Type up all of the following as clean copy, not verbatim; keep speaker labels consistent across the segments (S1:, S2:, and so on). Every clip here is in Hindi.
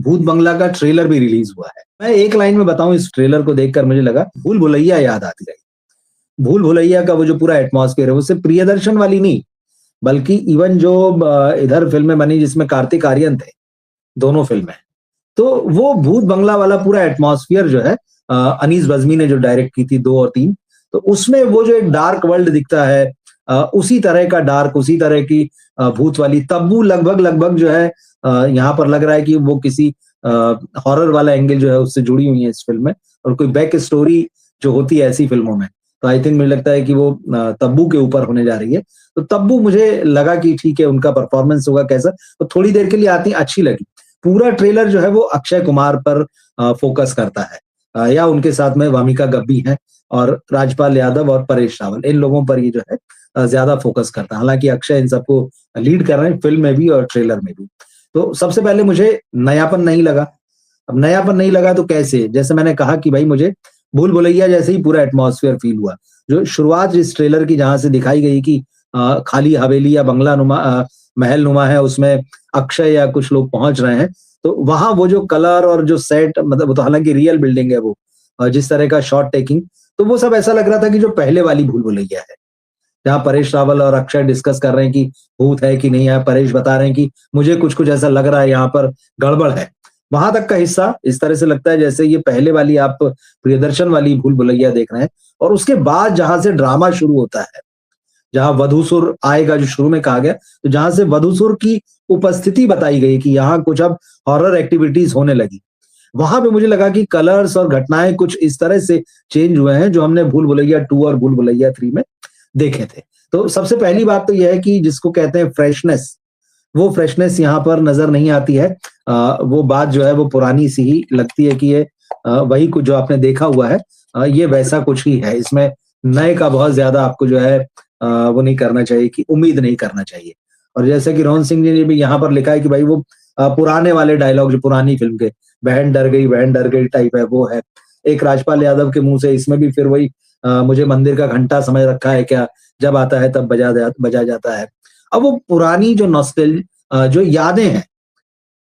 S1: भूत बंगला का ट्रेलर भी रिलीज हुआ है। मैं एक लाइन में बताऊं, इस ट्रेलर को देखकर मुझे लगा भूल भुलैया याद आती रही। भूल भुलैया का वो जो पूरा एटमॉस्फेयर है, वो सिर्फ प्रियदर्शन वाली नहीं, बल्कि इवन जो इधर फिल्में बनी जिसमें कार्तिक आर्यन थे, दोनों फिल्में, तो वो भूत बंगला वाला पूरा एटमॉस्फेयर जो है अनीस बज्मी ने जो डायरेक्ट की थी 2 और 3, तो उसमें वो जो एक डार्क वर्ल्ड दिखता है, उसी तरह का डार्क, उसी तरह की भूत वाली तब्बू लगभग लगभग जो है यहाँ पर लग रहा है कि वो किसी हॉरर वाला एंगल जो है उससे जुड़ी हुई है इस फिल्म में, और कोई बैक स्टोरी जो होती है ऐसी फिल्मों में, तो आई थिंक मुझे लगता है कि वो तब्बू के ऊपर होने जा रही है। तो तब्बू मुझे लगा कि ठीक है, उनका परफॉर्मेंस होगा कैसा, तो थोड़ी देर के लिए आती अच्छी लगी। पूरा ट्रेलर जो है वो अक्षय कुमार पर फोकस करता है, या उनके साथ में वामिका गब्बी हैं और राजपाल यादव और परेश रावल, इन लोगों पर ये जो है ज्यादा फोकस करता है। हालांकि अक्षय इन सबको लीड कर रहे हैं फिल्म में भी और ट्रेलर में भी। तो सबसे पहले मुझे नयापन नहीं लगा। अब नयापन नहीं लगा तो कैसे, जैसे मैंने कहा कि भाई मुझे भूल भुलैया जैसे ही पूरा एटमॉस्फेयर फील हुआ। जो शुरुआत इस ट्रेलर की जहां से दिखाई गई कि खाली हवेली या बंगला नुमा महल नुमा है, उसमें अक्षय या कुछ लोग पहुंच रहे हैं, तो वहां वो जो कलर और जो सेट, मतलब वो तो हालांकि रियल बिल्डिंग है वो, और जिस तरह का शॉट टेकिंग, तो वो सब ऐसा लग रहा था कि जो पहले वाली भूल भुलैया है, जहाँ परेश रावल और अक्षय डिस्कस कर रहे हैं कि भूत है कि नहीं है। परेश बता रहे हैं कि मुझे कुछ कुछ ऐसा लग रहा है, यहाँ पर गड़बड़ है। वहां तक का हिस्सा इस तरह से लगता है जैसे ये पहले वाली आप प्रियदर्शन वाली भूल भुलैया देख रहे हैं, और उसके बाद जहां से ड्रामा शुरू होता है, जहां वधूसुर आएगा, जो शुरू में कहा गया, तो जहां से वधूसुर की उपस्थिति बताई गई कि यहाँ कुछ अब हॉरर एक्टिविटीज होने लगी, वहां पे मुझे लगा कि कलर्स और घटनाएं कुछ इस तरह से चेंज हुए हैं जो हमने भूल भुलैया 2 और भूल भुलैया 3 में देखे थे। तो सबसे पहली बात तो यह है कि जिसको कहते हैं फ्रेशनेस, वो फ्रेशनेस यहाँ पर नजर नहीं आती है। वो बात जो है वो पुरानी सी ही लगती है कि ये वही कुछ जो आपने देखा हुआ है, ये वैसा कुछ ही है। इसमें नए का बहुत ज्यादा आपको जो है वो नहीं करना चाहिए, कि उम्मीद नहीं करना चाहिए। और जैसे कि रोहन सिंह जी ने भी यहाँ पर लिखा है कि भाई वो पुराने वाले डायलॉग जो पुरानी फिल्म के बहन डर गई टाइप है, वो है। एक राजपाल यादव के मुंह से इसमें भी फिर वही मुझे मंदिर का घंटा समझ रखा है क्या, जब आता है तब बजा जाता है। अब वो पुरानी जो जो यादें हैं,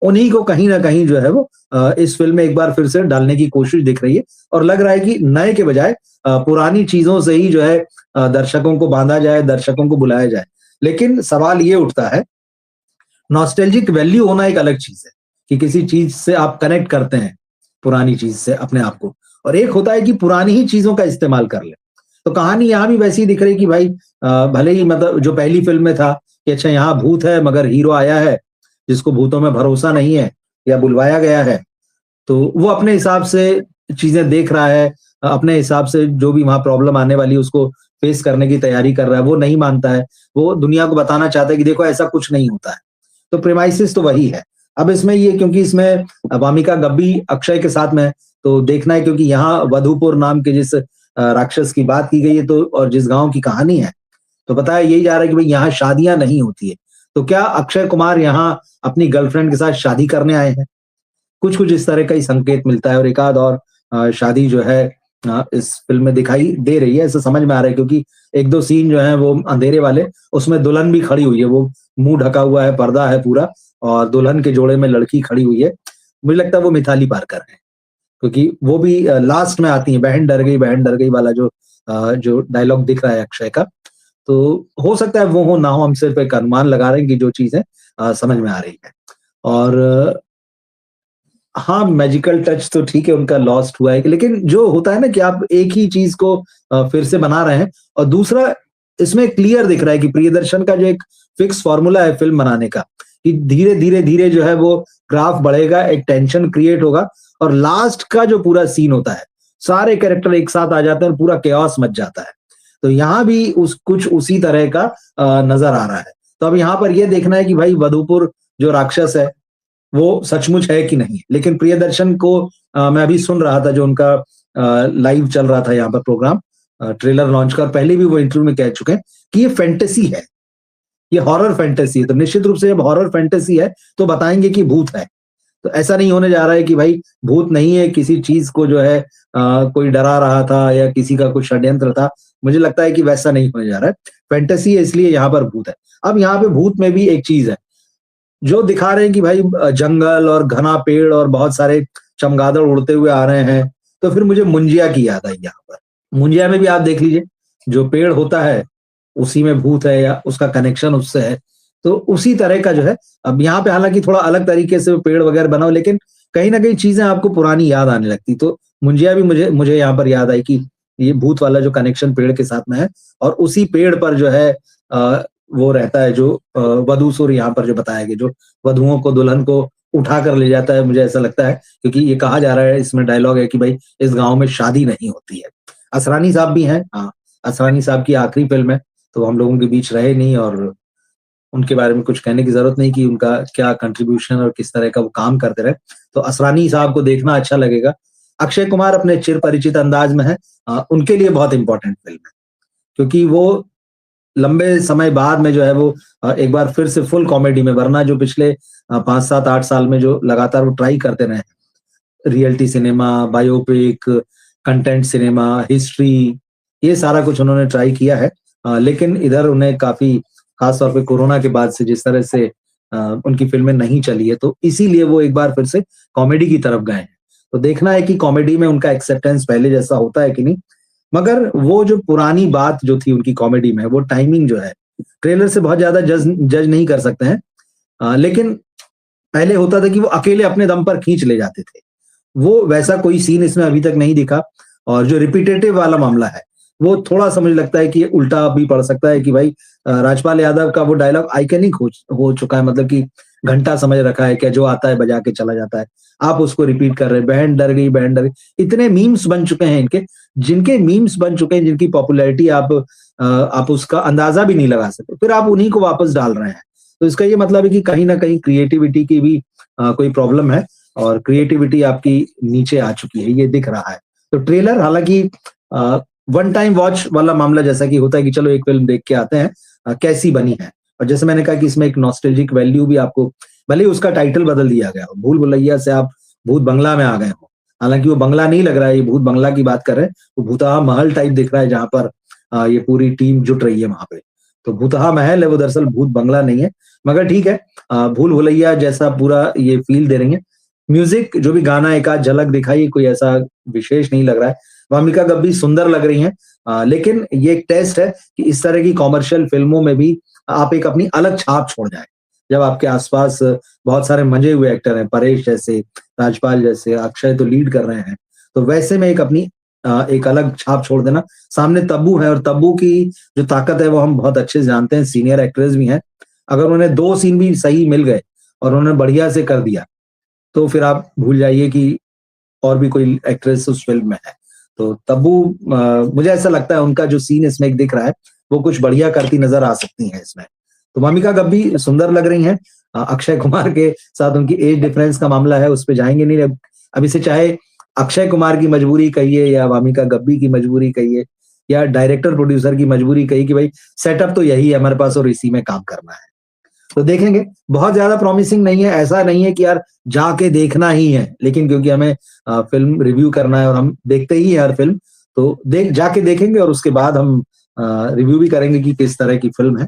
S1: उन्हीं को कहीं ना कहीं जो है वो इस फिल्म में एक बार फिर से डालने की कोशिश दिख रही है, और लग रहा है कि नए के बजाय पुरानी चीजों से ही जो है दर्शकों को बांधा जाए, दर्शकों को बुलाया जाए। लेकिन सवाल ये उठता है, नॉस्टैल्जिक वैल्यू होना एक अलग चीज है कि किसी चीज से आप कनेक्ट करते हैं, पुरानी चीज से अपने आप को, और एक होता है कि पुरानी ही चीजों का इस्तेमाल कर ले। तो कहानी यहाँ भी वैसी ही दिख रही कि भाई भले ही मतलब जो पहली फिल्म में था कि अच्छा यहाँ भूत है मगर हीरो आया है जिसको भूतों में भरोसा नहीं है या बुलवाया गया है, तो वो अपने हिसाब से चीजें देख रहा है, अपने हिसाब से जो भी वहां प्रॉब्लम आने वाली है उसको फेस करने की तैयारी कर रहा है। वो नहीं मानता है, वो दुनिया को बताना चाहता है कि देखो ऐसा कुछ नहीं होता है। तो प्रेमाइसिस तो वही है। अब इसमें ये, क्योंकि इसमें वामिका गब्बी अक्षय के साथ में है, तो देखना है, क्योंकि यहाँ वधूपुर नाम के जिस राक्षस की बात की गई है, तो और जिस गांव की कहानी है, तो बताया यही जा रहा है कि भाई यहाँ शादियां नहीं होती है। तो क्या अक्षय कुमार यहाँ अपनी गर्लफ्रेंड के साथ शादी करने आए हैं? कुछ कुछ इस तरह का ही संकेत मिलता है, और एक आध और शादी जो है इस फिल्म में दिखाई दे रही है, ऐसा समझ में आ रहा है। क्योंकि एक दो सीन जो है वो अंधेरे वाले, उसमें दुल्हन भी खड़ी हुई है, वो मुंह ढका हुआ है, पर्दा है पूरा, और दुल्हन के जोड़े में लड़की खड़ी हुई है। मुझे लगता है वो मिताली पारकर है, क्योंकि वो भी लास्ट में आती है, बहन डर गई वाला जो डायलॉग दिख रहा है अक्षय का। तो हो सकता है वो हो ना हो, हम सिर्फ एक अनुमान लगा रहे हैं कि जो चीजें समझ में आ रही है। और हाँ, मैजिकल टच तो ठीक है उनका लॉस्ट हुआ है, लेकिन जो होता है ना कि आप एक ही चीज को फिर से बना रहे हैं, और दूसरा इसमें क्लियर दिख रहा है कि प्रियदर्शन का जो एक फिक्स फॉर्मूला है फिल्म बनाने का, कि धीरे धीरे धीरे जो है वो ग्राफ बढ़ेगा, एक टेंशन क्रिएट होगा, और लास्ट का जो पूरा सीन होता है, सारे कैरेक्टर एक साथ आ जाते हैं और पूरा केओस मच जाता है। तो यहाँ भी कुछ उसी तरह का नजर आ रहा है। तो अब यहाँ पर यह देखना है कि भाई वधूपुर जो राक्षस है वो सचमुच है कि नहीं। लेकिन प्रियदर्शन को मैं अभी सुन रहा था, जो उनका लाइव चल रहा था यहाँ पर प्रोग्राम, ट्रेलर लॉन्च का, पहले भी वो इंटरव्यू में कह चुके हैं कि ये फैंटेसी है, ये हॉरर फैंटेसी है। तो निश्चित रूप से जब हॉरर फैंटेसी है तो बताएंगे कि भूत है। तो ऐसा नहीं होने जा रहा है कि भाई भूत नहीं है, किसी चीज को जो है कोई डरा रहा था या किसी का कुछ षड्यंत्र था। मुझे लगता है कि वैसा नहीं होने जा रहा है, फैंटेसी है इसलिए यहाँ पर भूत है। अब यहाँ पे भूत में भी एक चीज है, जो दिखा रहे हैं कि भाई जंगल और घना पेड़ और बहुत सारे चमगादड़ उड़ते हुए आ रहे हैं, तो फिर मुझे मुंजिया की याद आई यहाँ पर। मुंजिया में भी आप देख लीजिए, जो पेड़ होता है, उसी में भूत है या उसका कनेक्शन उससे है। तो उसी तरह का जो है, अब यहाँ पे हालाँकि थोड़ा अलग तरीके से पेड़ वगैरह बना हो, लेकिन कहीं न कहीं चीज़ें आपको पुरानी याद आने लगती। तो मुंजिया भी मुझे मुझे यहाँ पर याद आई कि ये भूत वाला जो कनेक्शन पेड़ के साथ में है, और उसी पेड़ पर जो है वो रहता है जो वधूसुर यहाँ पर जो बताया गया, जो वधुओं को, दुल्हन को उठा कर ले जाता है, मुझे ऐसा लगता है, क्योंकि ये कहा जा रहा है, इसमें डायलॉग है कि भाई इस गाँव में शादी नहीं होती है। असरानी साहब भी हैं, हाँ, असरानी साहब की आखिरी फ़िल्म है, तो हम लोगों के बीच रहे नहीं, और उनके बारे में कुछ कहने की ज़रूरत नहीं कि उनका क्या कंट्रीब्यूशन और किस तरह का वो काम करते रहे। तो असरानी साहब को देखना अच्छा लगेगा। अक्षय कुमार अपने चिरपरिचित अंदाज में है, उनके लिए बहुत इम्पोर्टेंट फ़िल्म है, क्योंकि वो लंबे समय बाद में जो है वो एक बार फिर से फुल कॉमेडी में, वरना जो पिछले 5, 7, 8 साल में जो लगातार वो ट्राई करते रहे, reality cinema, biopic, content cinema, history, ये सारा कुछ उन्होंने ट्राई किया है। लेकिन इधर उन्हें काफ़ी, ख़ास तौर पे कोरोना के बाद से जिस तरह से उनकी फ़िल्में नहीं चली है, तो इसीलिए वो एक बार फिर से कॉमेडी की तरफ गए हैं। तो देखना है कि कॉमेडी में उनका एक्सेप्टेंस पहले जैसा होता है कि नहीं। मगर वो जो पुरानी बात जो थी उनकी कॉमेडी में, वो टाइमिंग जो है, ट्रेलर से बहुत ज़्यादा जज जज नहीं कर सकते हैं। लेकिन पहले होता था कि वो अकेले अपने दम पर खींच ले जाते थे। वो वैसा कोई सीन इसमें अभी तक नहीं दिखा, और जो रिपिटेटिव वाला मामला है, वो थोड़ा-सा मुझे लगता है कि ये उल्टा भी पड़ सकता है कि भाई राजपाल यादव का वो डायलॉग आइकॉनिक हो चुका है, मतलब कि घंटा समझ रखा है क्या, जो आता है बजा के चला जाता है। आप उसको रिपीट कर रहे हैं, बहन डर गई, बहन डर गई। इतने मीम्स बन चुके हैं इनके, जिनके मीम्स बन चुके हैं, जिनकी पॉपुलैरिटी आप उसका अंदाज़ा भी नहीं लगा सकते। फिर आप उन्हीं को वापस डाल रहे हैं। तो इसका ये मतलब है कि कहीं न कहीं क्रिएटिविटी की भी कोई प्रॉब्लम है, और क्रिएटिविटी आपकी नीचे आ चुकी है, ये दिख रहा है। तो ट्रेलर हालाँकि वन टाइम वॉच वाला मामला, जैसा कि होता है कि चलो एक फ़िल्म देख के आते हैं, कैसी बनी है। और जैसे मैंने कहा कि इसमें एक नॉस्टैल्जिक वैल्यू भी आपको, भले ही उसका टाइटल बदल दिया गया हो, भूल भुलैया से आप भूत बंगला में आ गए हो। हालाँकि वो बंगला नहीं लग रहा है, ये भूत बंगला की बात कर रहे हैं। वो भूतहा महल टाइप दिख रहा है, जहाँ पर ये पूरी टीम जुट रही है वहाँ पे। तो भूतहा महल है वो, दरअसल भूत बंगला नहीं है। मगर ठीक है, भूल भुलैया जैसा पूरा ये फ़ील दे रही है। म्यूज़िक जो भी गाना एक आध झलक दिखाई, कोई ऐसा विशेष नहीं लग रहा है। वामिका गब्बी सुंदर लग रही हैं, लेकिन ये एक टेस्ट है कि इस तरह की कॉमर्शियल फ़िल्मों में भी आप एक अपनी अलग छाप छोड़ जाएँ। जब आपके आस-पास बहुत सारे मंजे हुए एक्टर हैं, परेश जैसे, राजपाल जैसे, अक्षय तो लीड कर रहे हैं। तो वैसे में एक अपनी एक अलग छाप छोड़ देना। सामने तब्बू है, और तब्बू की जो ताकत है वो हम बहुत अच्छे से जानते हैं, सीनियर एक्ट्रेस भी हैं। अगर उन्हें 2 सीन भी सही मिल गए और उन्होंने बढ़िया से कर दिया, तो फिर आप भूल जाइए कि और भी कोई एक्ट्रेस उस फ़िल्म में है। तो तब्बू, मुझे ऐसा लगता है उनका जो सीन इसमें एक दिख रहा है, वो कुछ बढ़िया करती नज़र आ सकती हैं इसमें। तो वामिका गब्बी सुंदर लग रही हैं। अक्षय कुमार के साथ उनकी एज डिफरेंस का मामला है, उस पे जाएँगे नहीं। अब इसे चाहे अक्षय कुमार की मजबूरी कहिए, या वामिका गब्बी की मजबूरी कहिए, या डायरेक्टर प्रोड्यूसर की मजबूरी कहिए कि भाई सेटअप तो यही है हमारे पास और इसी में काम करना है। तो देखेंगे, बहुत ज़्यादा प्रॉमिसिंग नहीं है, ऐसा नहीं है कि यार जाके देखना ही है, लेकिन क्योंकि हमें फ़िल्म रिव्यू करना है और हम देखते ही हैं हर फ़िल्म, तो जाके देखेंगे, और उसके बाद हम रिव्यू भी करेंगे कि किस तरह की फ़िल्म है।